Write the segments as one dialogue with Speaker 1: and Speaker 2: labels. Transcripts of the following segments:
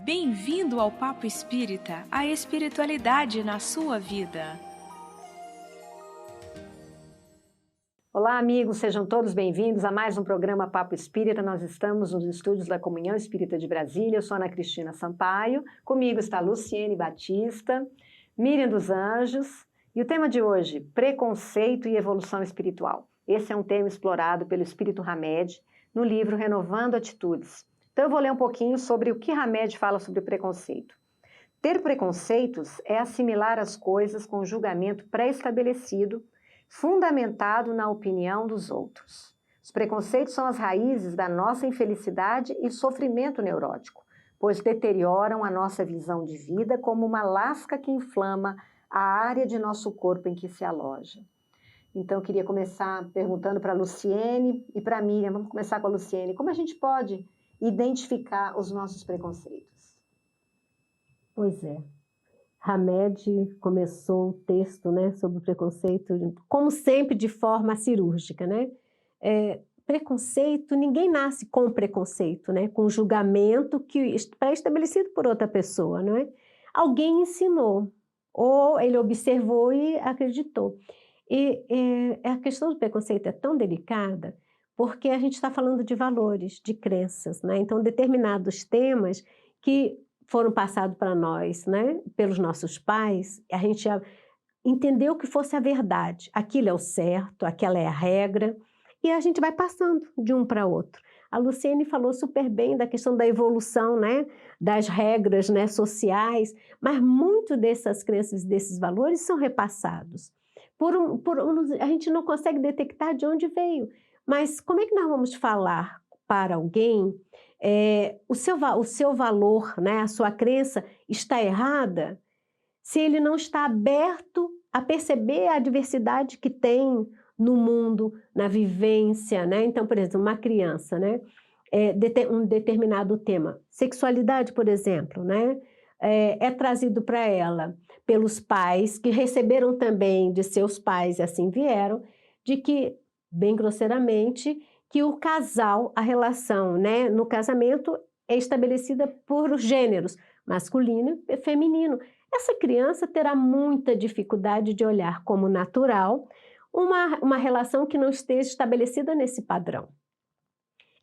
Speaker 1: Bem-vindo ao Papo Espírita, a espiritualidade na sua vida.
Speaker 2: Olá, amigos, sejam todos bem-vindos a mais um programa Papo Espírita. Nós estamos nos estúdios da Comunhão Espírita de Brasília. Eu sou Ana Cristina Sampaio, comigo está Luciene Batista, Miriam dos Anjos, e o tema de hoje, preconceito e evolução espiritual. Esse é um tema explorado pelo Espírito Hamed no livro Renovando Atitudes. Então eu vou ler um pouquinho sobre o que Hamed fala sobre preconceito. Ter preconceitos é assimilar as coisas com julgamento pré-estabelecido, fundamentado na opinião dos outros. Os preconceitos são as raízes da nossa infelicidade e sofrimento neurótico, pois deterioram a nossa visão de vida como uma lasca que inflama a área de nosso corpo em que se aloja. Então, eu queria começar perguntando para a Luciene e para a Miriam. Vamos começar com a Luciene. Como a gente pode identificar os nossos preconceitos?
Speaker 3: Pois é. Hamed começou o texto, né, sobre o preconceito, como sempre, de forma cirúrgica, né? Preconceito, ninguém nasce com preconceito, né? Com julgamento que pré-estabelecido por outra pessoa, não é? Alguém ensinou, ou ele observou e acreditou. E a questão do preconceito é tão delicada porque a gente está falando de valores, de crenças, né? Então, determinados temas que foram passados para nós, né, pelos nossos pais, a gente já entendeu que fosse a verdade. Aquilo é o certo, aquela é a regra, e a gente vai passando de um para outro. A Luciene falou super bem da questão da evolução, né, das regras, né, sociais, mas muito dessas crenças, desses valores são repassados. A gente não consegue detectar de onde veio, mas como é que nós vamos falar para alguém o seu valor, né, a sua crença está errada, se ele não está aberto a perceber a diversidade que tem no mundo, na vivência, né? Então, por exemplo, uma criança, né, um determinado tema, sexualidade, por exemplo, né, é trazido para ela pelos pais, que receberam também de seus pais, e assim vieram, de que, bem grosseiramente, que o casal, a relação, né, no casamento é estabelecida por gêneros, masculino e feminino. Essa criança terá muita dificuldade de olhar como natural uma relação que não esteja estabelecida nesse padrão.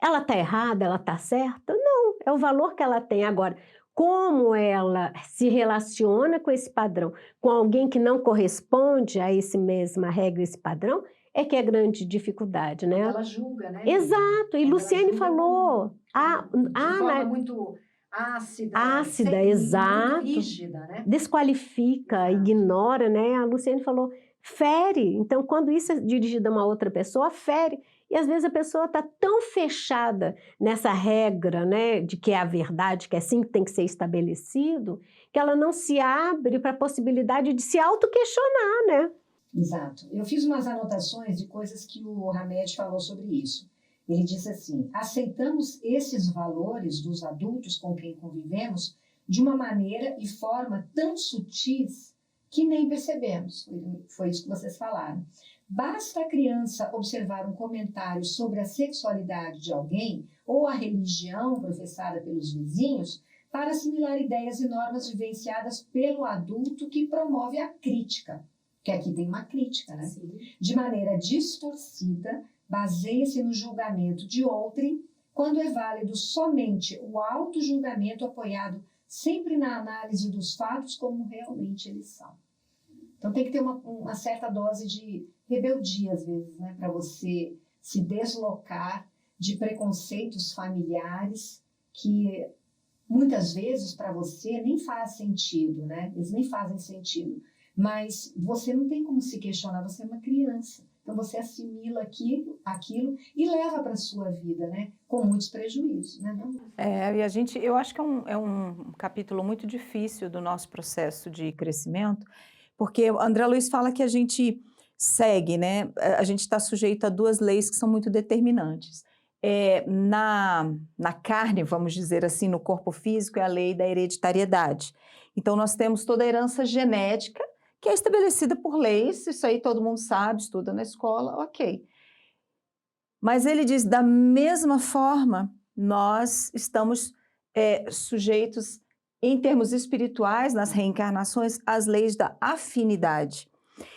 Speaker 3: Ela está errada? Ela está certa? Não, é o valor que ela tem. Agora, como ela se relaciona com esse padrão, com alguém que não corresponde a essa mesma regra, esse padrão, é que é a grande dificuldade, né?
Speaker 2: Ela julga, né?
Speaker 3: Exato, e Luciene falou.
Speaker 2: De forma muito ácida,
Speaker 3: exato.
Speaker 2: muito rígida, né?
Speaker 3: Desqualifica,
Speaker 2: Exato.
Speaker 3: Ignora, né? A Luciene falou, fere. Então, quando isso é dirigido a uma outra pessoa, fere. E às vezes a pessoa está tão fechada nessa regra, né, de que é a verdade, que é assim que tem que ser estabelecido, que ela não se abre para a possibilidade de se auto-questionar, né?
Speaker 4: Exato. Eu fiz umas anotações de coisas que o Hamed falou sobre isso. Ele disse assim, aceitamos esses valores dos adultos com quem convivemos de uma maneira e forma tão sutis que nem percebemos. Foi isso que vocês falaram. Basta a criança observar um comentário sobre a sexualidade de alguém ou a religião professada pelos vizinhos para assimilar ideias e normas vivenciadas pelo adulto que promove a crítica. Que aqui tem uma crítica, né? Sim. De maneira distorcida, baseia-se no julgamento de outrem, quando é válido somente o auto-julgamento apoiado sempre na análise dos fatos como realmente eles são. Então tem que ter uma certa dose de rebeldia, às vezes, né? Para você se deslocar de preconceitos familiares que muitas vezes para você nem faz sentido, né? Eles nem fazem sentido. Mas você não tem como se questionar, você é uma criança. Então você assimila aquilo e leva para a sua vida, né? Com muitos prejuízos, né?
Speaker 5: E eu acho que é um capítulo muito difícil do nosso processo de crescimento, porque o André Luiz fala que a gente segue, né? A gente está sujeito a duas leis que são muito determinantes. Na carne, vamos dizer assim, no corpo físico, é a lei da hereditariedade. Então nós temos toda a herança genética, que é estabelecida por leis, isso aí todo mundo sabe, estuda na escola, ok. Mas ele diz, da mesma forma, nós estamos sujeitos em termos espirituais, nas reencarnações, as leis da afinidade.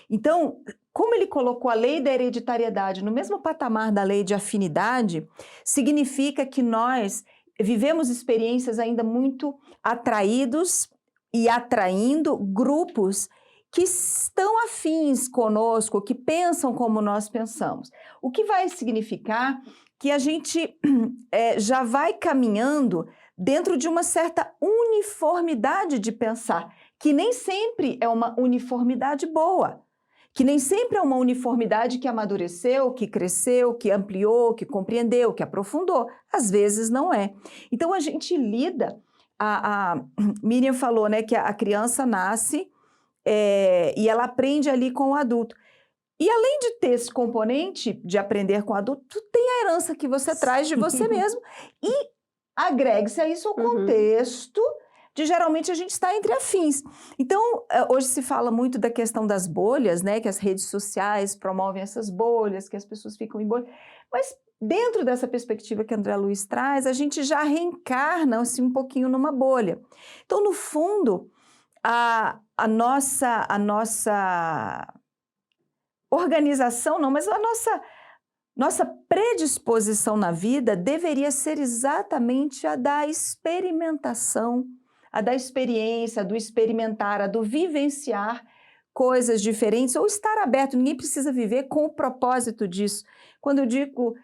Speaker 5: Então, como ele colocou a lei da hereditariedade no mesmo patamar da lei de afinidade, significa que nós vivemos experiências ainda muito atraídos e atraindo grupos que estão afins conosco, que pensam como nós pensamos. O que vai significar que a gente já vai caminhando dentro de uma certa uniformidade de pensar, que nem sempre é uma uniformidade boa, que nem sempre é uma uniformidade que amadureceu, que cresceu, que ampliou, que compreendeu, que aprofundou. Às vezes não é. Então a gente lida, a Miriam falou, né, que a criança nasce e ela aprende ali com o adulto. E além de ter esse componente de aprender com o adulto, tem a herança que você traz de você mesmo e agregue-se a isso ao contexto de geralmente a gente está entre afins. Então, hoje se fala muito da questão das bolhas, né? Que as redes sociais promovem essas bolhas, que as pessoas ficam em bolha. Mas dentro dessa perspectiva que André Luiz traz, a gente já reencarna assim, um pouquinho numa bolha. Então, no fundo, a nossa organização, não, mas a nossa predisposição na vida deveria ser exatamente a da experimentação, a da experiência, a do experimentar, a do vivenciar coisas diferentes ou estar aberto. Ninguém precisa viver com o propósito disso. Quando eu digo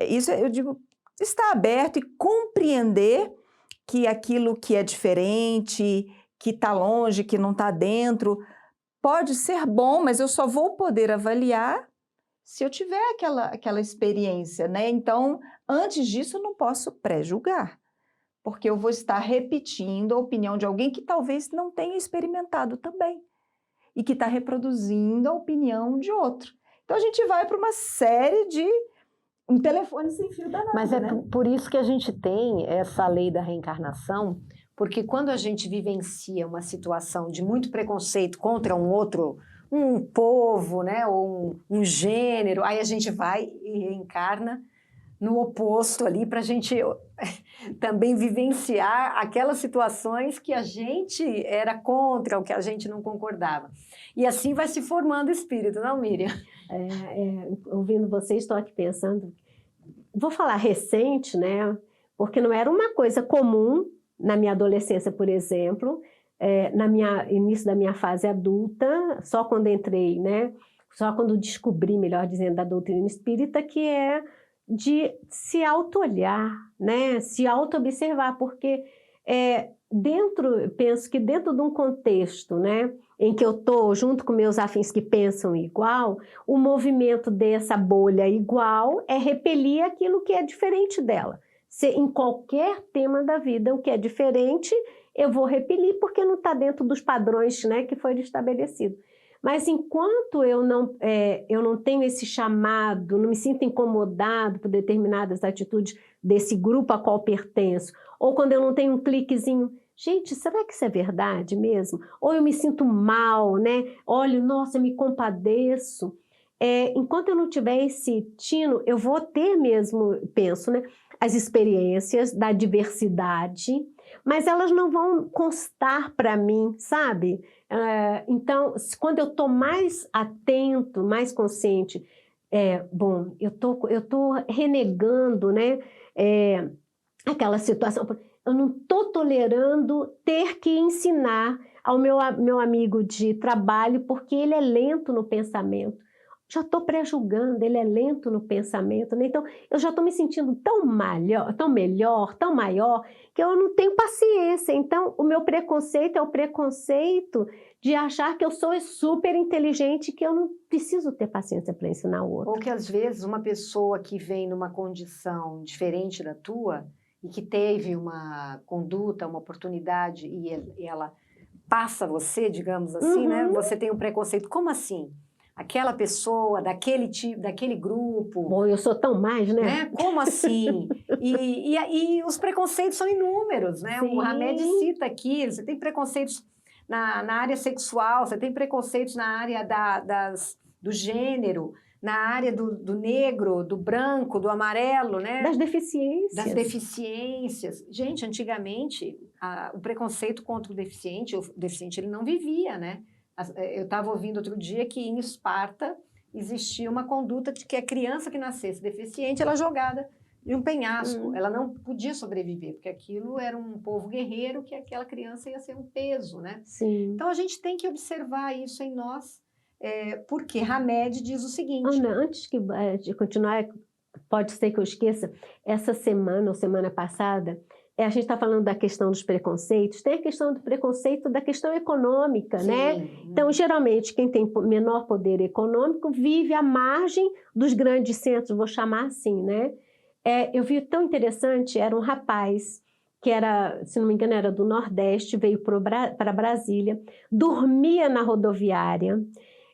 Speaker 5: isso, eu digo estar aberto e compreender que aquilo que é diferente, que está longe, que não está dentro, pode ser bom, mas eu só vou poder avaliar se eu tiver aquela experiência, né? Então, antes disso, eu não posso pré-julgar, porque eu vou estar repetindo a opinião de alguém que talvez não tenha experimentado também e que está reproduzindo a opinião de outro. Então, a gente vai para uma série de um telefone sem fio danado,
Speaker 2: Mas é
Speaker 5: né?
Speaker 2: por isso que a gente tem essa lei da reencarnação, porque quando a gente vivencia uma situação de muito preconceito contra um outro, um povo, né, ou um gênero, aí a gente vai e reencarna no oposto ali para a gente também vivenciar aquelas situações que a gente era contra, ou que a gente não concordava. E assim vai se formando o espírito, não, Miriam?
Speaker 3: Ouvindo vocês, estou aqui pensando, vou falar recente, né? Porque não era uma coisa comum na minha adolescência, por exemplo, início da minha fase adulta, só quando entrei, né? Só quando descobri, melhor dizendo, da doutrina espírita, que é de se auto-olhar, né? Se auto-observar, porque penso que dentro de um contexto, né, em que eu estou junto com meus afins que pensam igual, o movimento dessa bolha igual é repelir aquilo que é diferente dela. Em qualquer tema da vida, o que é diferente, eu vou repelir porque não está dentro dos padrões, né, que foram estabelecidos. Mas enquanto eu não tenho esse chamado, não me sinto incomodado por determinadas atitudes desse grupo a qual pertenço, ou quando eu não tenho um cliquezinho, gente, será que isso é verdade mesmo? Ou eu me sinto mal, né? Olha, nossa, eu me compadeço. Enquanto eu não tiver esse tino, eu vou ter mesmo, penso, né, as experiências da diversidade, mas elas não vão constar para mim, sabe? Então, quando eu estou mais atento, mais consciente, eu tô renegando, né, aquela situação. Eu não estou tolerando ter que ensinar ao meu amigo de trabalho porque ele é lento no pensamento. Já estou pré-julgando, ele é lento no pensamento, né? Então eu já estou me sentindo tão melhor, tão maior, que eu não tenho paciência. Então o meu preconceito é o preconceito de achar que eu sou super inteligente, que eu não preciso ter paciência para ensinar o outro.
Speaker 2: Ou que às vezes uma pessoa que vem numa condição diferente da tua e que teve uma conduta, uma oportunidade e ela passa você, digamos assim, né? Você tem um preconceito. Como assim? Aquela pessoa, daquele tipo, daquele grupo.
Speaker 3: Bom, eu sou tão mais, né?
Speaker 2: Como assim? E os preconceitos são inúmeros, né?
Speaker 3: Sim.
Speaker 2: O Hamed cita aqui, você tem preconceitos na área sexual, você tem preconceitos na área do gênero, na área do negro, do branco, do amarelo, né?
Speaker 3: Das deficiências.
Speaker 2: Das deficiências. Gente, antigamente, o preconceito contra o deficiente ele não vivia, né? Eu estava ouvindo outro dia que em Esparta existia uma conduta de que a criança que nascesse deficiente, ela é jogada de um penhasco. Ela não podia sobreviver, porque aquilo era um povo guerreiro, que aquela criança ia ser um peso, né?
Speaker 3: Sim.
Speaker 2: Então, a gente tem que observar isso em nós, porque Hamed diz o seguinte...
Speaker 3: Ana, antes de continuar, pode ser que eu esqueça, essa semana ou semana passada, a gente está falando da questão dos preconceitos, tem a questão do preconceito da questão econômica,
Speaker 2: Sim.
Speaker 3: né? Então, geralmente, quem tem menor poder econômico vive à margem dos grandes centros, vou chamar assim, né? Eu vi tão interessante, era um rapaz que era, se não me engano, era do Nordeste, veio para Brasília, dormia na rodoviária,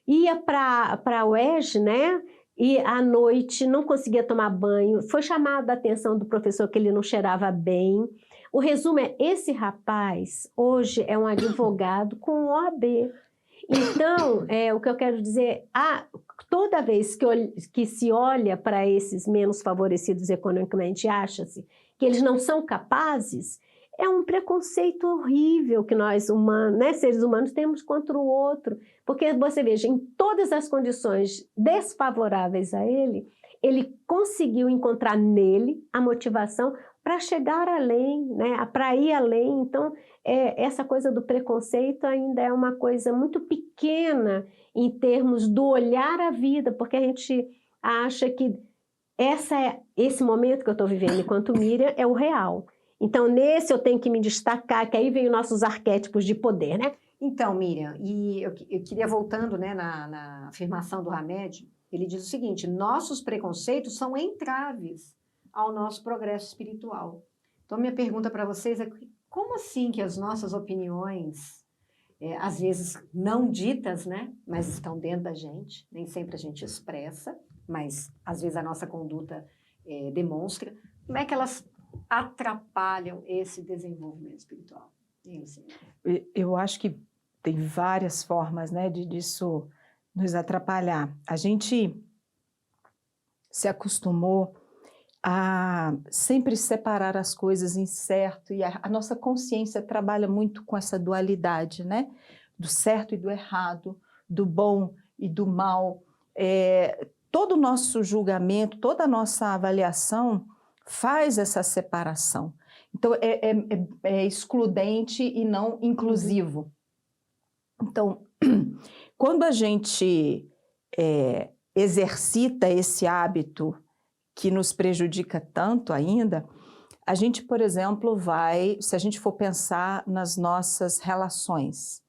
Speaker 3: ia para a UERJ, né? E à noite não conseguia tomar banho, foi chamada a atenção do professor que ele não cheirava bem. O resumo esse rapaz hoje é um advogado com OAB. Então, o que eu quero dizer, toda vez que se olha para esses menos favorecidos economicamente, acha-se que eles não são capazes, é um preconceito horrível que nós humanos, né, seres humanos, temos contra o outro. Porque você veja, em todas as condições desfavoráveis a ele, ele conseguiu encontrar nele a motivação para chegar além, né, para ir além. Então, essa coisa do preconceito ainda é uma coisa muito pequena em termos do olhar à vida, porque a gente acha que esse momento que eu estou vivendo enquanto Miriam é o real. Então, nesse eu tenho que me destacar, que aí vem os nossos arquétipos de poder, né?
Speaker 2: Então, Miriam, e eu queria, voltando, né, na afirmação do Hamed, ele diz o seguinte: nossos preconceitos são entraves ao nosso progresso espiritual. Então, minha pergunta para vocês é: como assim que as nossas opiniões, às vezes não ditas, né, mas estão dentro da gente, nem sempre a gente expressa, mas às vezes a nossa conduta demonstra, como é que elas atrapalham esse desenvolvimento espiritual?
Speaker 5: Eu acho que tem várias formas, né, disso nos atrapalhar. A gente se acostumou a sempre separar as coisas em certo, e a nossa consciência trabalha muito com essa dualidade, né, do certo e do errado, do bom e do mal. Todo o nosso julgamento, toda a nossa avaliação faz essa separação. Então, é excludente e não inclusivo. Então, quando a gente exercita esse hábito que nos prejudica tanto ainda, a gente, por exemplo, se a gente for pensar nas nossas relações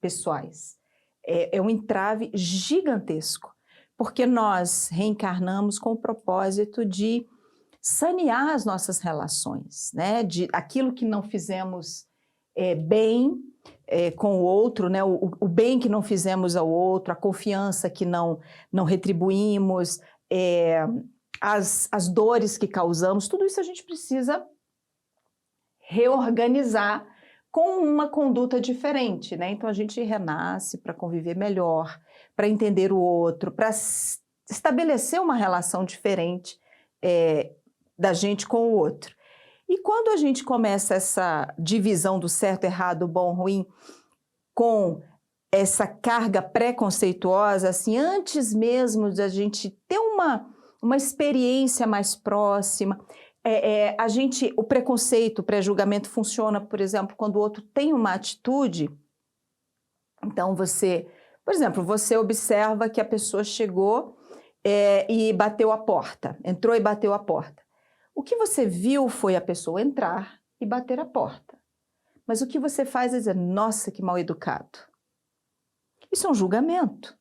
Speaker 5: pessoais, é um entrave gigantesco, porque nós reencarnamos com o propósito de sanear as nossas relações, né? De aquilo que não fizemos bem com o outro, né? O bem que não fizemos ao outro, a confiança que não retribuímos, as dores que causamos, tudo isso a gente precisa reorganizar com uma conduta diferente, né? Então a gente renasce para conviver melhor, para entender o outro, para estabelecer uma relação diferente da gente com o outro. E quando a gente começa essa divisão do certo, errado, bom, ruim, com essa carga preconceituosa, assim, antes mesmo de a gente ter uma experiência mais próxima, o preconceito, o pré-julgamento funciona, por exemplo, quando o outro tem uma atitude. Então por exemplo, você observa que a pessoa chegou e bateu a porta, entrou e bateu a porta. O que você viu foi a pessoa entrar e bater a porta. Mas o que você faz é dizer: nossa, que mal educado. Isso é um julgamento.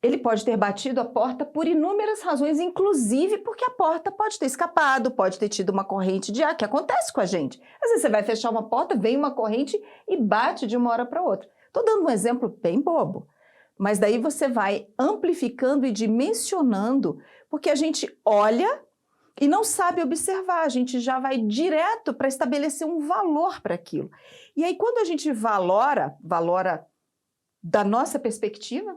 Speaker 5: Ele pode ter batido a porta por inúmeras razões, inclusive porque a porta pode ter escapado, pode ter tido uma corrente de ar, que acontece com a gente. Às vezes você vai fechar uma porta, vem uma corrente e bate de uma hora para outra. Estou dando um exemplo bem bobo, mas daí você vai amplificando e dimensionando, porque a gente olha e não sabe observar, a gente já vai direto para estabelecer um valor para aquilo. E aí, quando a gente valora da nossa perspectiva,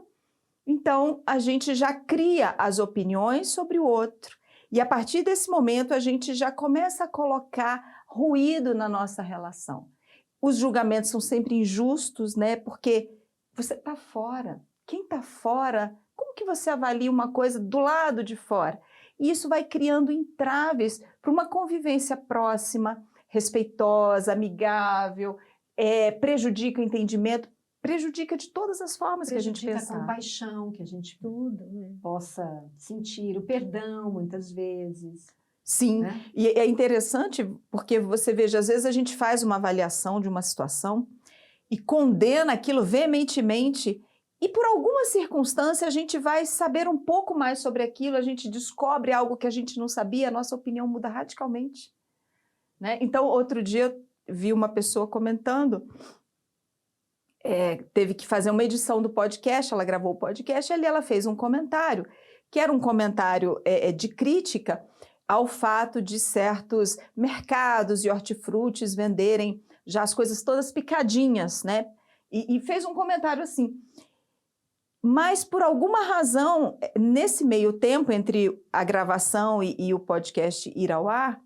Speaker 5: Então, a gente já cria as opiniões sobre o outro. E a partir desse momento, a gente já começa a colocar ruído na nossa relação. Os julgamentos são sempre injustos, né? Porque você está fora. Quem está fora, como que você avalia uma coisa do lado de fora? E isso vai criando entraves para uma convivência próxima, respeitosa, amigável, prejudica o entendimento, prejudica de todas as formas que a gente
Speaker 2: Prejudica
Speaker 5: pensa.
Speaker 2: a compaixão, que a gente
Speaker 3: Tudo, né?
Speaker 2: possa sentir, o perdão, muitas vezes.
Speaker 5: Sim,
Speaker 2: Né?
Speaker 5: e é interessante porque você veja, às vezes a gente faz uma avaliação de uma situação e condena aquilo veementemente e por alguma circunstância a gente vai saber um pouco mais sobre aquilo, a gente descobre algo que a gente não sabia, a nossa opinião muda radicalmente. Né? Então, outro dia eu vi uma pessoa comentando, teve que fazer uma edição do podcast, ela gravou o podcast e ali ela fez um comentário, que era um comentário de crítica ao fato de certos mercados e hortifrutis venderem já as coisas todas picadinhas, né? E fez um comentário assim, mas por alguma razão, nesse meio tempo entre a gravação e o podcast ir ao ar,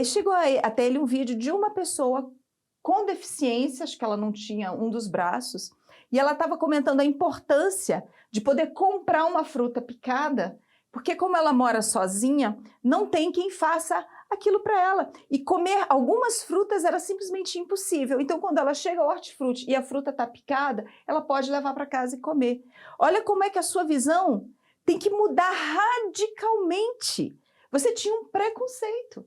Speaker 5: chegou até ele um vídeo de uma pessoa com deficiência, acho que ela não tinha um dos braços, e ela estava comentando a importância de poder comprar uma fruta picada, porque como ela mora sozinha, não tem quem faça aquilo para ela. E comer algumas frutas era simplesmente impossível. Então, quando ela chega ao hortifruti e a fruta está picada, ela pode levar para casa e comer. Olha como é que a sua visão tem que mudar radicalmente. Você tinha um preconceito.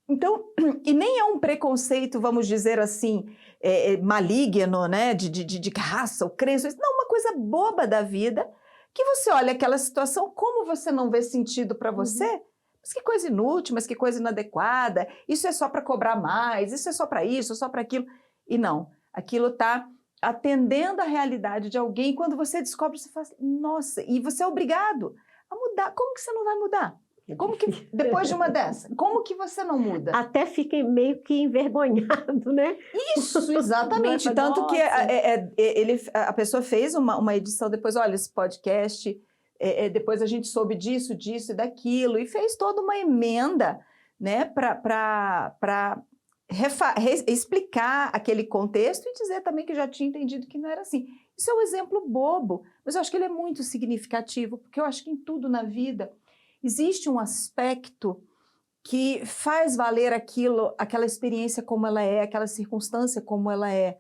Speaker 5: Então, e nem é um preconceito, vamos dizer assim, maligno, né, de raça ou crença, não, uma coisa boba da vida, que você olha aquela situação, como você não vê sentido para você? Mas que coisa inútil, mas que coisa inadequada, isso é só para cobrar mais, isso é só para isso, só para aquilo. E não, aquilo está atendendo a realidade de alguém, quando você descobre, você fala, nossa, e você é obrigado a mudar. Como que você não vai mudar? Como que, depois de uma dessa, como que você não muda?
Speaker 3: Até fica meio que envergonhado, né?
Speaker 5: Isso, exatamente. Tanto que a pessoa fez uma edição depois, olha, esse podcast, depois a gente soube disso e daquilo, e fez toda uma emenda, né, para explicar aquele contexto e dizer também que já tinha entendido que não era assim. Isso é um exemplo bobo, mas eu acho que ele é muito significativo, porque eu acho que em tudo na vida existe um aspecto que faz valer aquela experiência como ela é, aquela circunstância como ela é.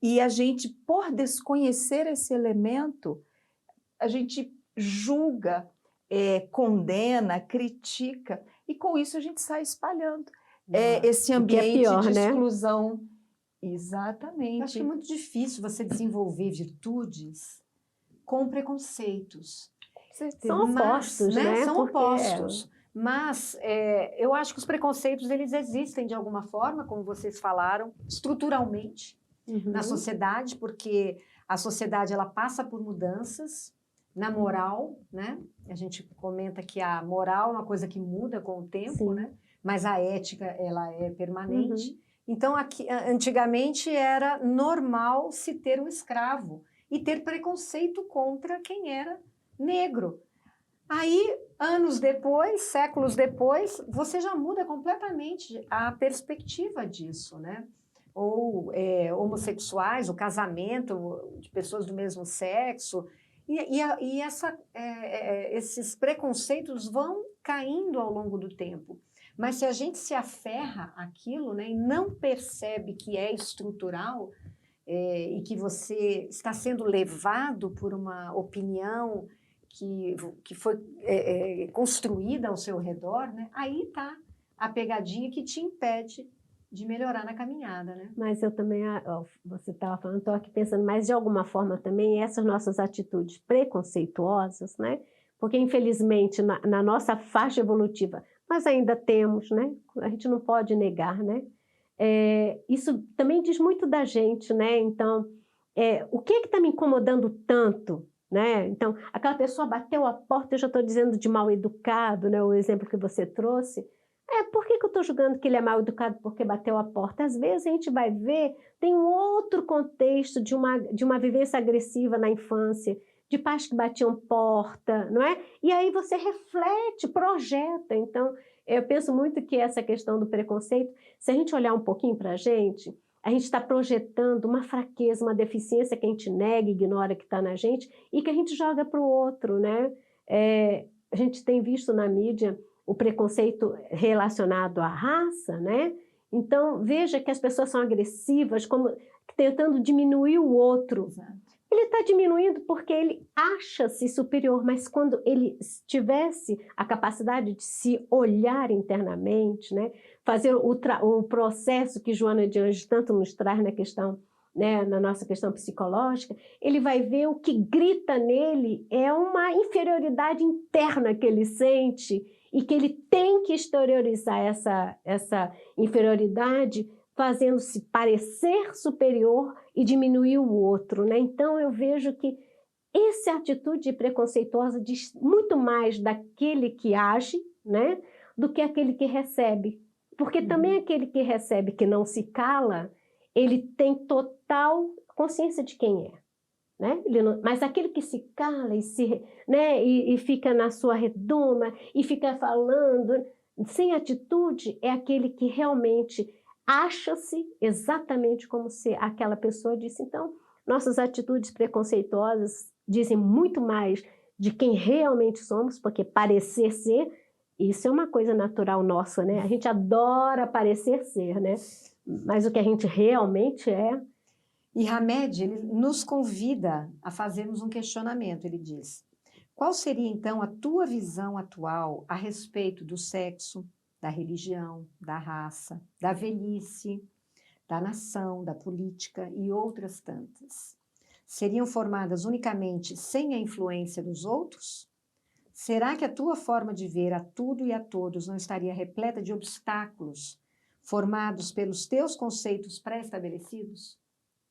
Speaker 5: E a gente, por desconhecer esse elemento, a gente julga, condena, critica, e com isso a gente sai espalhando esse ambiente
Speaker 3: pior,
Speaker 5: de
Speaker 3: né?
Speaker 5: exclusão.
Speaker 2: Eu
Speaker 5: Exatamente.
Speaker 2: acho que é muito difícil você desenvolver virtudes com preconceitos.
Speaker 3: São opostos, né?
Speaker 2: São
Speaker 3: Porque-
Speaker 2: opostos. Mas eu acho que os preconceitos eles existem de alguma forma, como vocês falaram, estruturalmente
Speaker 3: Uhum.
Speaker 2: na sociedade, porque a sociedade ela passa por mudanças na moral, né? A gente comenta que a moral é uma coisa que muda com o tempo,
Speaker 3: Sim.
Speaker 2: né? Mas a ética ela é permanente.
Speaker 3: Uhum.
Speaker 2: Então, antigamente era normal se ter um escravo e ter preconceito contra quem era negro. Aí, anos depois, séculos depois, você já muda completamente a perspectiva disso, né? Ou homossexuais, o casamento de pessoas do mesmo sexo. Esses preconceitos vão caindo ao longo do tempo. Mas se a gente se aferra àquilo, né, e não percebe que é estrutural e que você está sendo levado por uma opinião que foi construída ao seu redor, né, aí está a pegadinha que te impede de melhorar na caminhada, né?
Speaker 3: Mas eu também, você estava falando, estou aqui pensando, mas de alguma forma também essas nossas atitudes preconceituosas, né? Porque infelizmente na nossa faixa evolutiva nós ainda temos, né? A gente não pode negar, né? Isso também diz muito da gente, né? Então, o que está me incomodando tanto, né? Então, aquela pessoa bateu a porta, eu já estou dizendo de mal educado, né? O exemplo que você trouxe. Por que eu estou julgando que ele é mal educado porque bateu a porta? Às vezes a gente vai ver, tem um outro contexto de uma vivência agressiva na infância, de pais que batiam porta, não é? E aí você reflete, projeta. Então, eu penso muito que essa questão do preconceito, se a gente olhar um pouquinho para a gente está projetando uma fraqueza, uma deficiência que a gente nega, ignora que está na gente e que a gente joga para o outro, né? A gente tem visto na mídia o preconceito relacionado à raça, né? Então, veja que as pessoas são agressivas, como tentando diminuir o outro.
Speaker 5: Exato.
Speaker 3: Ele está diminuindo porque ele acha-se superior, mas quando ele tivesse a capacidade de se olhar internamente, né, fazer o processo que Joana de Anjos tanto nos traz na questão, né, na nossa questão psicológica, ele vai ver o que grita nele é uma inferioridade interna que ele sente e que ele tem que exteriorizar essa inferioridade, fazendo-se parecer superior e diminuir o outro, né? Então, eu vejo que essa atitude preconceituosa diz muito mais daquele que age, né, do que aquele que recebe. Porque também aquele que recebe, que não se cala, ele tem total consciência de quem é. Né? Mas aquele que se cala e fica na sua redoma e fica falando sem atitude é aquele que realmente acha-se exatamente como se aquela pessoa disse. Então, nossas atitudes preconceituosas dizem muito mais de quem realmente somos, porque parecer ser, isso é uma coisa natural nossa, né? A gente adora parecer ser, né? Mas o que a gente realmente é.
Speaker 2: E Hamed, ele nos convida a fazermos um questionamento, ele diz: qual seria então a tua visão atual a respeito do sexo, da religião, da raça, da velhice, da nação, da política e outras tantas? Seriam formadas unicamente sem a influência dos outros? Será que a tua forma de ver a tudo e a todos não estaria repleta de obstáculos formados pelos teus conceitos pré-estabelecidos?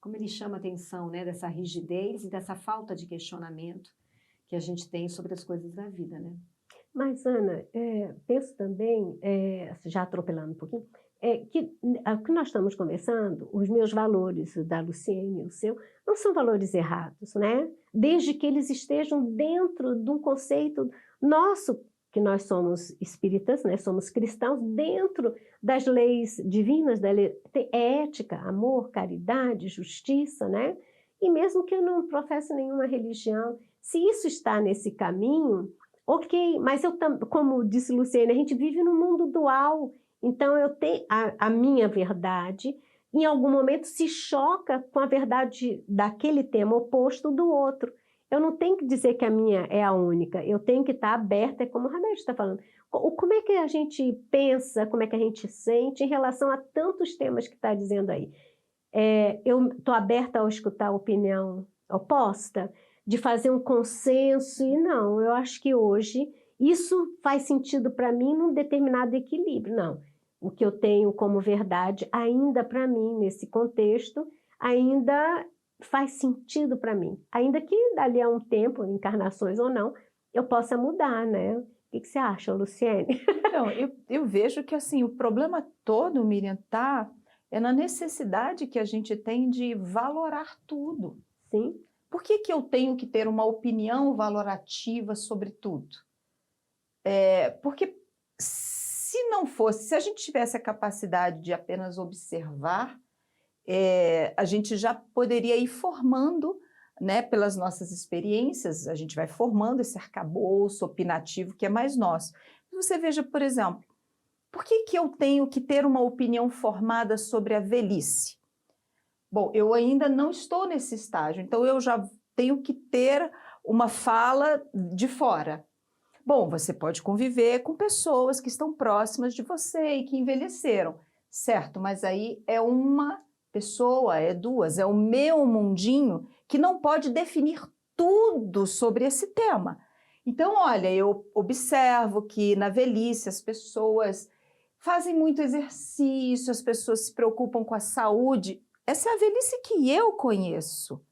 Speaker 2: Como ele chama a atenção, né, dessa rigidez e dessa falta de questionamento que a gente tem sobre as coisas da vida, né?
Speaker 3: Mas, Ana, penso também, já atropelando um pouquinho, que o que nós estamos conversando, os meus valores, o da Luciene e o seu, não são valores errados, né? Desde que eles estejam dentro de um conceito nosso, que nós somos espíritas, né? Somos cristãos, dentro das leis divinas, tem ética, amor, caridade, justiça, né? E mesmo que eu não professe nenhuma religião, se isso está nesse caminho, ok, mas como disse Luciene, a gente vive num mundo dual, então eu tenho a minha verdade, em algum momento se choca com a verdade daquele tema oposto do outro. Eu não tenho que dizer que a minha é a única, eu tenho que estar aberta, é como o Hamed está falando. Como é que a gente pensa, como é que a gente sente em relação a tantos temas que está dizendo aí? Eu estou aberta a escutar a opinião oposta, de fazer um consenso, e não, eu acho que hoje isso faz sentido para mim num determinado equilíbrio. Não, o que eu tenho como verdade ainda para mim, nesse contexto, ainda faz sentido para mim. Ainda que dali a um tempo, encarnações ou não, eu possa mudar, né? O que você acha, Luciene?
Speaker 5: Então, eu vejo que assim, o problema todo, Miriam, é na necessidade que a gente tem de valorar tudo.
Speaker 3: Sim.
Speaker 5: Por que eu tenho que ter uma opinião valorativa sobre tudo? Porque se não fosse, se a gente tivesse a capacidade de apenas observar, a gente já poderia ir formando, né, pelas nossas experiências, a gente vai formando esse arcabouço opinativo que é mais nosso. Você veja, por exemplo, por que eu tenho que ter uma opinião formada sobre a velhice? Bom, eu ainda não estou nesse estágio, então eu já tenho que ter uma fala de fora. Bom, você pode conviver com pessoas que estão próximas de você e que envelheceram, certo? Mas aí é uma pessoa, é duas, é o meu mundinho que não pode definir tudo sobre esse tema. Então, olha, eu observo que na velhice as pessoas fazem muito exercício, as pessoas se preocupam com a saúde. Essa é a velhice que eu conheço.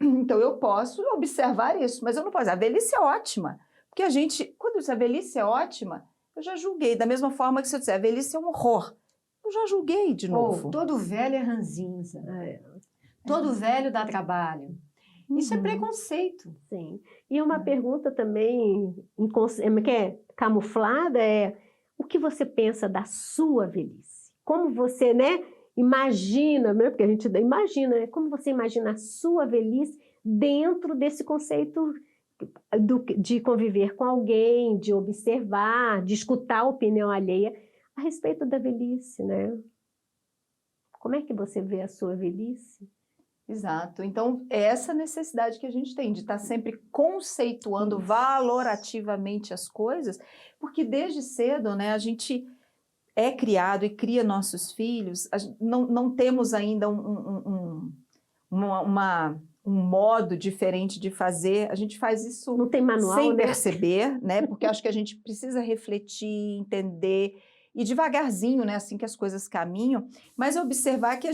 Speaker 5: Então, eu posso observar isso, mas eu não posso. A velhice é ótima. Porque a gente, quando diz a velhice é ótima, eu já julguei. Da mesma forma que se eu disser a velhice é um horror, eu já julguei de novo.
Speaker 2: Todo velho é ranzinza. Todo velho dá trabalho. Isso é
Speaker 3: Uhum.
Speaker 2: preconceito.
Speaker 3: Sim. E uma pergunta também que é camuflada é: o que você pensa da sua velhice? Como você, né, imagina, né, porque a gente imagina, né, como você imagina a sua velhice dentro desse conceito de conviver com alguém, de observar, de escutar a opinião alheia a respeito da velhice, né? Como é que você vê a sua velhice?
Speaker 5: Exato. Então, é essa necessidade que a gente tem de estar sempre conceituando
Speaker 3: Isso.
Speaker 5: valorativamente as coisas, porque desde cedo, né, a gente é criado e cria nossos filhos, não temos ainda um modo diferente de fazer, a gente faz isso
Speaker 3: Não tem manual,
Speaker 5: sem
Speaker 3: né?
Speaker 5: perceber, né? Porque acho que a gente precisa refletir, entender, e devagarzinho, né, assim que as coisas caminham, mas observar que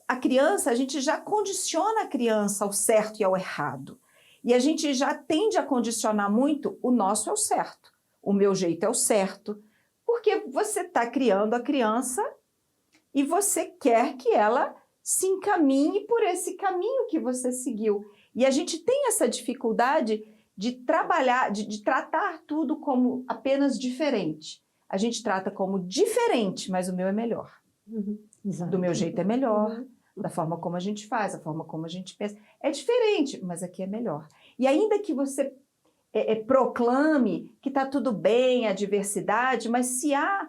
Speaker 5: a criança, a gente já condiciona a criança ao certo e ao errado. E a gente já tende a condicionar muito: o nosso é o certo, o meu jeito é o certo, porque você está criando a criança e você quer que ela se encaminhe por esse caminho que você seguiu. E a gente tem essa dificuldade de trabalhar, de tratar tudo como apenas diferente. A gente trata como diferente, mas o meu é melhor.
Speaker 3: Uhum.
Speaker 2: Exato.
Speaker 5: Do meu jeito é melhor,
Speaker 3: Uhum.
Speaker 5: da forma como a gente faz, da forma como a gente pensa. É diferente, mas aqui é melhor. E ainda que você proclame que está tudo bem, a diversidade, mas se há,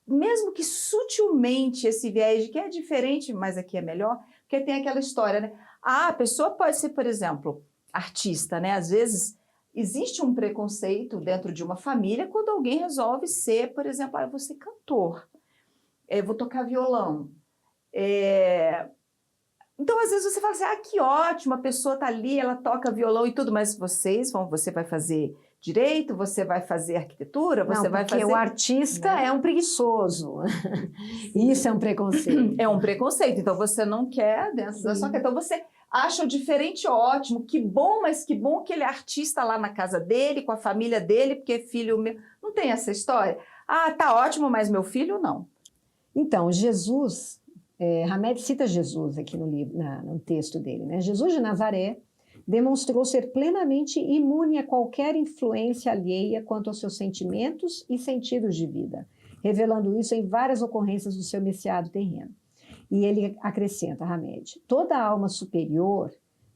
Speaker 5: mesmo que sutilmente, esse viés de que é diferente, mas aqui é melhor, porque tem aquela história, né? A pessoa pode ser, por exemplo, artista, né? Às vezes existe um preconceito dentro de uma família quando alguém resolve ser, por exemplo, eu vou ser cantor, eu vou tocar violão. Então, às vezes você fala assim: que ótimo, a pessoa está ali, ela toca violão e tudo, mas você vai fazer direito, você vai fazer arquitetura, você vai
Speaker 2: porque
Speaker 5: fazer...
Speaker 2: o artista
Speaker 5: né?
Speaker 2: é um preguiça. Isso é um preconceito.
Speaker 5: É um preconceito, então você não quer dentro da sua casa. Então você acha o diferente ótimo, que bom, mas que bom que ele é artista lá na casa dele, com a família dele, porque filho meu... Não tem essa história? Tá ótimo, mas meu filho não.
Speaker 2: Então, Jesus, Hamed cita Jesus aqui no livro, no texto dele, né? Jesus de Nazaré demonstrou ser plenamente imune a qualquer influência alheia quanto aos seus sentimentos e sentidos de vida, revelando isso em várias ocorrências do seu messiado terreno. E ele acrescenta, Hamed: toda alma superior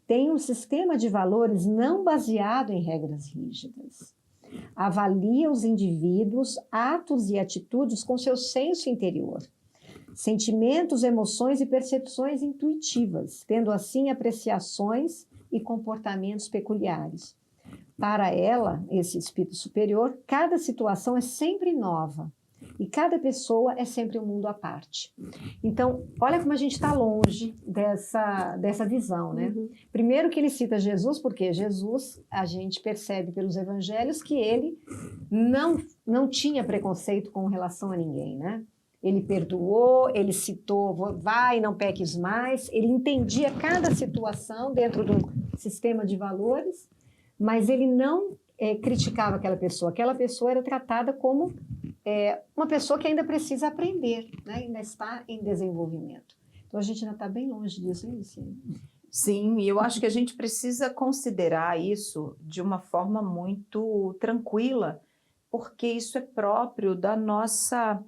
Speaker 2: tem um sistema de valores não baseado em regras rígidas. Avalia os indivíduos, atos e atitudes com seu senso interior, sentimentos, emoções e percepções intuitivas, tendo assim apreciações e comportamentos peculiares. Para ela, esse espírito superior, cada situação é sempre nova e cada pessoa é sempre um mundo à parte. Então, olha como a gente está longe dessa visão, né?
Speaker 3: Uhum.
Speaker 2: Primeiro que ele cita Jesus, porque Jesus, a gente percebe pelos evangelhos que ele não tinha preconceito com relação a ninguém, né? Ele perdoou, ele citou, vai, não peques mais, ele entendia cada situação dentro de um sistema de valores, mas ele não criticava aquela pessoa era tratada como uma pessoa que ainda precisa aprender, né? Ainda está em desenvolvimento. Então a gente ainda está bem longe disso, hein, Luciane?
Speaker 5: Sim, e eu acho que a gente precisa considerar isso de uma forma muito tranquila, porque isso é próprio da nossa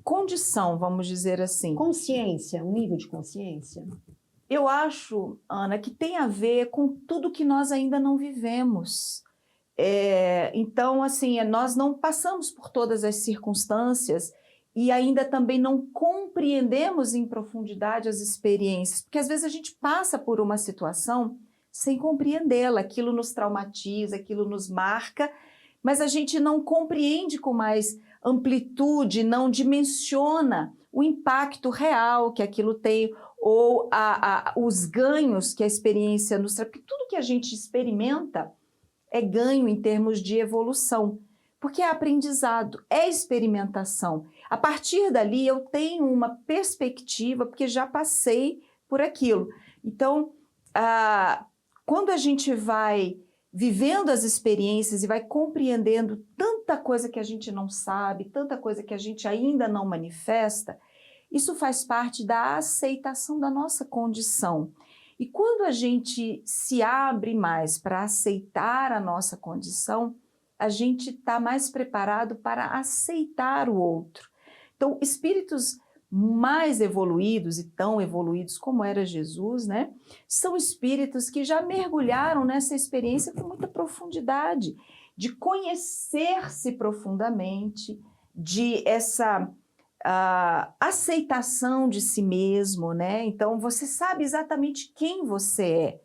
Speaker 5: condição, vamos dizer assim.
Speaker 2: Consciência, um nível de consciência.
Speaker 5: Eu acho, Ana, que tem a ver com tudo que nós ainda não vivemos. Então, assim, nós não passamos por todas as circunstâncias e ainda também não compreendemos em profundidade as experiências, porque às vezes a gente passa por uma situação sem compreendê-la, aquilo nos traumatiza, aquilo nos marca, mas a gente não compreende com mais amplitude, não dimensiona o impacto real que aquilo tem, ou os ganhos que a experiência nos traz, porque tudo que a gente experimenta é ganho em termos de evolução, porque é aprendizado, é experimentação. A partir dali eu tenho uma perspectiva, porque já passei por aquilo. Então, quando a gente vai vivendo as experiências e vai compreendendo tanta coisa que a gente não sabe, tanta coisa que a gente ainda não manifesta, isso faz parte da aceitação da nossa condição. E quando a gente se abre mais para aceitar a nossa condição, a gente está mais preparado para aceitar o outro. Então, espíritos mais evoluídos e tão evoluídos como era Jesus, né, são espíritos que já mergulharam nessa experiência com muita profundidade, de conhecer-se profundamente, de essa aceitação de si mesmo, né? Então, você sabe exatamente quem você é.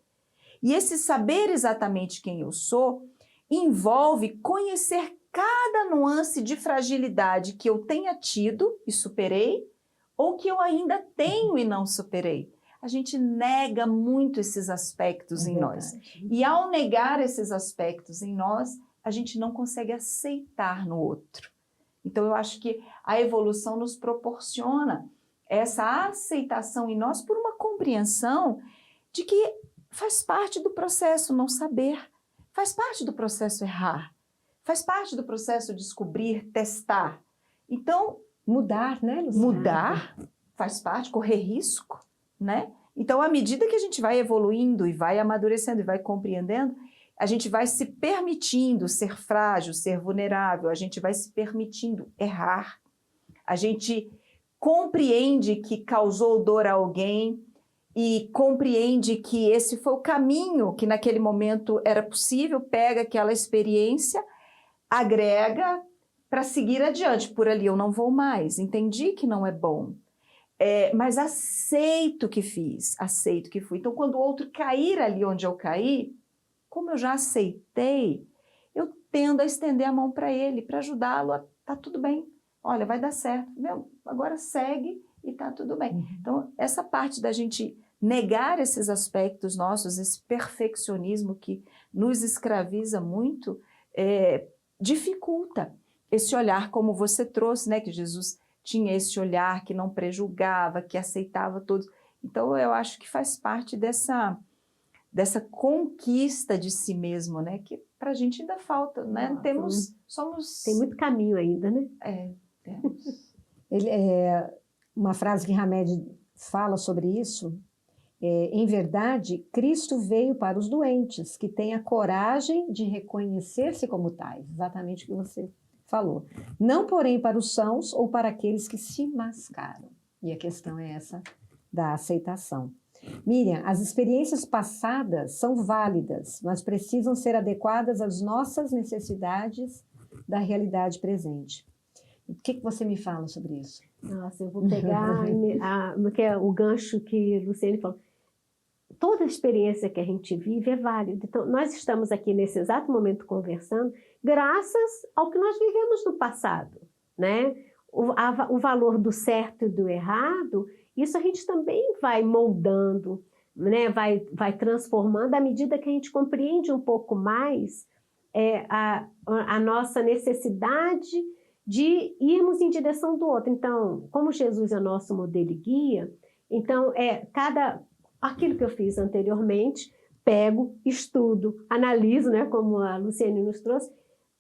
Speaker 5: E esse saber exatamente quem eu sou envolve conhecer cada nuance de fragilidade que eu tenha tido e superei, ou que eu ainda tenho e não superei. A gente nega muito esses aspectos em nós. E ao negar esses aspectos em nós, a gente não consegue aceitar no outro. Então, eu acho que a evolução nos proporciona essa aceitação em nós por uma compreensão de que faz parte do processo não saber, faz parte do processo errar, faz parte do processo descobrir, testar. Então,
Speaker 2: mudar, né, Luciana?
Speaker 5: Mudar faz parte, correr risco, né? Então, à medida que a gente vai evoluindo e vai amadurecendo e vai compreendendo, a gente vai se permitindo ser frágil, ser vulnerável, a gente vai se permitindo errar, a gente compreende que causou dor a alguém e compreende que esse foi o caminho que naquele momento era possível, pega aquela experiência, agrega para seguir adiante. Por ali eu não vou mais, entendi que não é bom, mas aceito que fiz, aceito que fui. Então, quando o outro cair ali onde eu caí, como eu já aceitei, eu tendo a estender a mão para ele, para ajudá-lo a tá tudo bem, olha, vai dar certo, meu, agora segue e tá tudo bem. Então, essa parte da gente negar esses aspectos nossos, esse perfeccionismo que nos escraviza muito, dificulta esse olhar, como você trouxe, né, que Jesus tinha esse olhar que não prejulgava, que aceitava todos. Então, eu acho que faz parte dessa conquista de si mesmo, né, que para a gente ainda falta, né?
Speaker 3: Tem muito caminho ainda, né?
Speaker 5: Temos.
Speaker 2: Uma frase que Hamed fala sobre isso, em verdade, Cristo veio para os doentes, que têm a coragem de reconhecer-se como tais, exatamente o que você falou. Não, porém, para os sãos ou para aqueles que se mascaram. E a questão é essa da aceitação. Miriam, as experiências passadas são válidas, mas precisam ser adequadas às nossas necessidades da realidade presente. O que você me fala sobre isso?
Speaker 3: Nossa, eu vou pegar o gancho que Luciane falou. Toda experiência que a gente vive é válida. Então, nós estamos aqui nesse exato momento conversando graças ao que nós vivemos no passado, né? O valor do certo e do errado, isso a gente também vai moldando, né? vai transformando à medida que a gente compreende um pouco mais a nossa necessidade de irmos em direção do outro. Então, como Jesus é nosso modelo e guia, então aquilo que eu fiz anteriormente, pego, estudo, analiso, né, como a Luciane nos trouxe,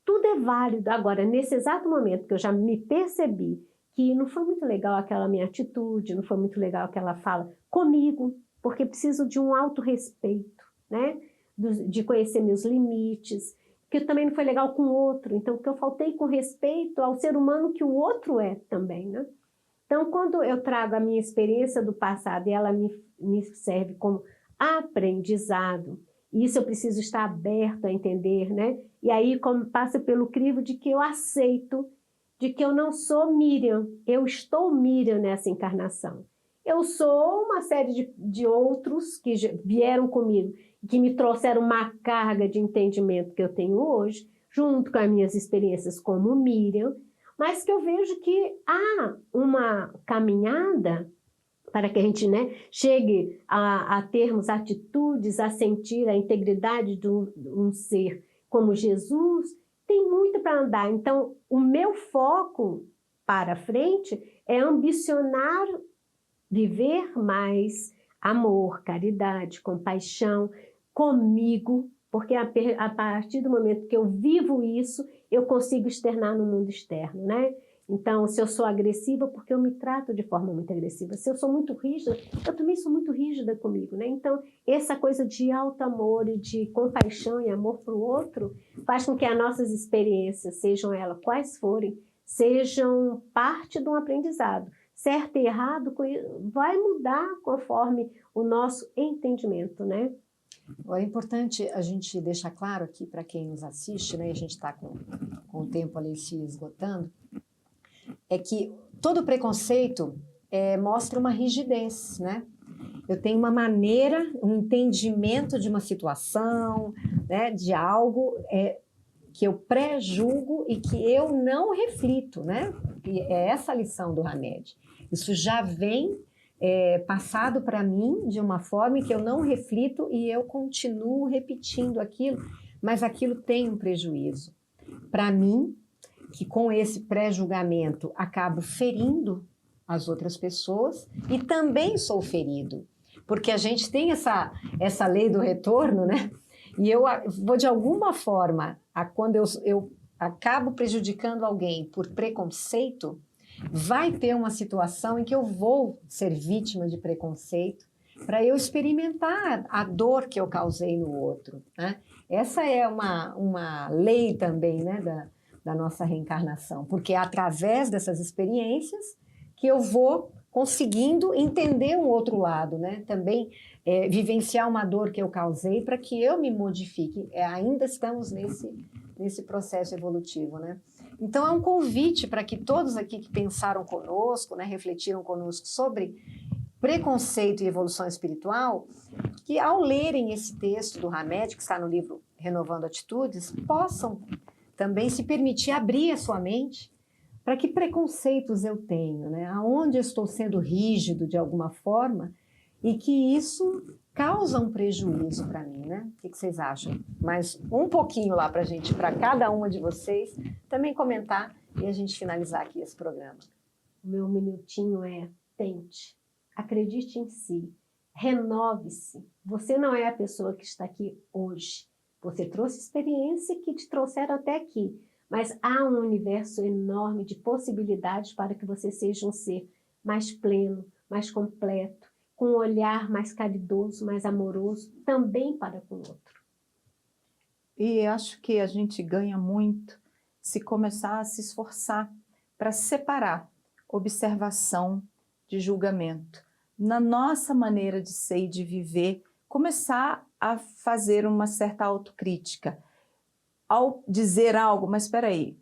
Speaker 3: tudo é válido. Agora, nesse exato momento que eu já me percebi que não foi muito legal aquela minha atitude, não foi muito legal aquela fala comigo, porque preciso de um autorrespeito, né, de conhecer meus limites, que também não foi legal com o outro, então que eu faltei com respeito ao ser humano que o outro é também, né? Então, quando eu trago a minha experiência do passado e ela me serve como aprendizado, isso eu preciso estar aberto a entender, né? E aí como passa pelo crivo de que eu aceito, de que eu não sou Miriam, eu estou Miriam nessa encarnação. Eu sou uma série de outros que vieram comigo, que me trouxeram uma carga de entendimento que eu tenho hoje, junto com as minhas experiências como Miriam, mas que eu vejo que há uma caminhada para que a gente, né, chegue a termos atitudes, a sentir a integridade de um ser como Jesus, tem muito para andar. Então, o meu foco para frente é ambicionar viver mais amor, caridade, compaixão comigo, porque a partir do momento que eu vivo isso, eu consigo externar no mundo externo, né? Então, se eu sou agressiva, porque eu me trato de forma muito agressiva. Se eu sou muito rígida, eu também sou muito rígida comigo, né? Então, essa coisa de alto amor e de compaixão e amor para o outro faz com que as nossas experiências, sejam elas quais forem, sejam parte de um aprendizado. Certo e errado vai mudar conforme o nosso entendimento, né?
Speaker 2: É importante a gente deixar claro aqui para quem nos assiste, né? A gente está com o tempo ali se esgotando, é que todo preconceito mostra uma rigidez, né? Eu tenho uma maneira, um entendimento de uma situação, né? De algo que eu pré-julgo e que eu não reflito, né? E é essa a lição do Hamed. Isso já vem passado para mim de uma forma que eu não reflito e eu continuo repetindo aquilo, mas aquilo tem um prejuízo. Para mim, que com esse pré-julgamento acabo ferindo as outras pessoas e também sou ferido, porque a gente tem essa lei do retorno, né? E eu vou, de alguma forma, quando eu acabo prejudicando alguém por preconceito, vai ter uma situação em que eu vou ser vítima de preconceito para eu experimentar a dor que eu causei no outro, né? Essa é uma lei também, né, da nossa reencarnação, porque é através dessas experiências que eu vou conseguindo entender um outro lado, né? Também vivenciar uma dor que eu causei para que eu me modifique. Ainda estamos nesse processo evolutivo, né? Então é um convite para que todos aqui que pensaram conosco, né, refletiram conosco sobre preconceito e evolução espiritual, que ao lerem esse texto do Hamed, que está no livro Renovando Atitudes, possam também se permitir abrir a sua mente para que preconceitos eu tenho, né? Aonde eu estou sendo rígido de alguma forma e que isso causa um prejuízo para mim, né? O que vocês acham? Mais um pouquinho lá para gente, para cada uma de vocês, também comentar e a gente finalizar aqui esse programa.
Speaker 3: O meu minutinho tente, acredite em si, renove-se. Você não é a pessoa que está aqui hoje. Você trouxe experiência que te trouxeram até aqui, mas há um universo enorme de possibilidades para que você seja um ser mais pleno, mais completo, com um olhar mais caridoso, mais amoroso, também para com o outro.
Speaker 5: E acho que a gente ganha muito se começar a se esforçar para separar observação de julgamento. Na nossa maneira de ser e de viver, começar a fazer uma certa autocrítica. Ao dizer algo, mas espera aí,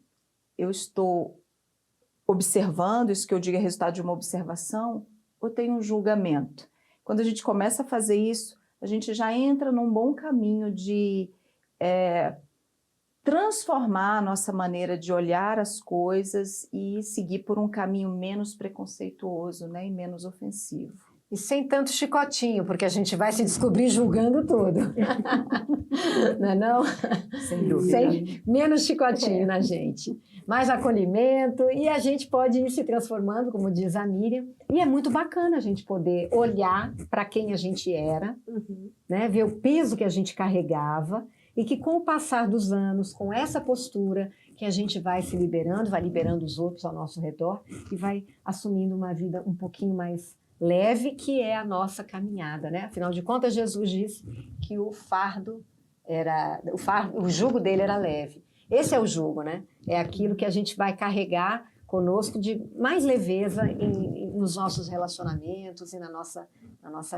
Speaker 5: eu estou observando, isso que eu digo é resultado de uma observação, ou tem um julgamento? Quando a gente começa a fazer isso, a gente já entra num bom caminho de transformar a nossa maneira de olhar as coisas e seguir por um caminho menos preconceituoso, né, e menos ofensivo.
Speaker 2: E sem tanto chicotinho, porque a gente vai se descobrir julgando tudo. Não é não?
Speaker 5: Sem dúvida.
Speaker 2: Menos chicotinho na gente. Mais acolhimento e a gente pode ir se transformando, como diz a Miriam. E é muito bacana a gente poder olhar para quem a gente era, né? Ver o peso que a gente carregava e que com o passar dos anos, com essa postura, que a gente vai se liberando, vai liberando os outros ao nosso redor e vai assumindo uma vida um pouquinho mais leve, que é a nossa caminhada, né? Afinal de contas, Jesus disse que o jugo dele era leve. Esse é o jugo, né? É aquilo que a gente vai carregar conosco de mais leveza nos nossos relacionamentos e na nossa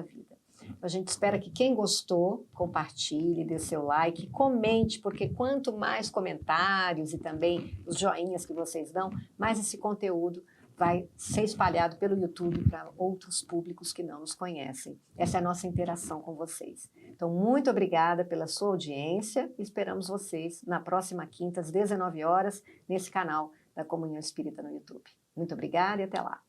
Speaker 2: vida. A gente espera que quem gostou, compartilhe, dê seu like, comente, porque quanto mais comentários e também os joinhas que vocês dão, mais esse conteúdo vai ser espalhado pelo YouTube para outros públicos que não nos conhecem. Essa é a nossa interação com vocês. Então, muito obrigada pela sua audiência e esperamos vocês na próxima quinta, às 19 horas, nesse canal da Comunhão Espírita no YouTube. Muito obrigada e até lá.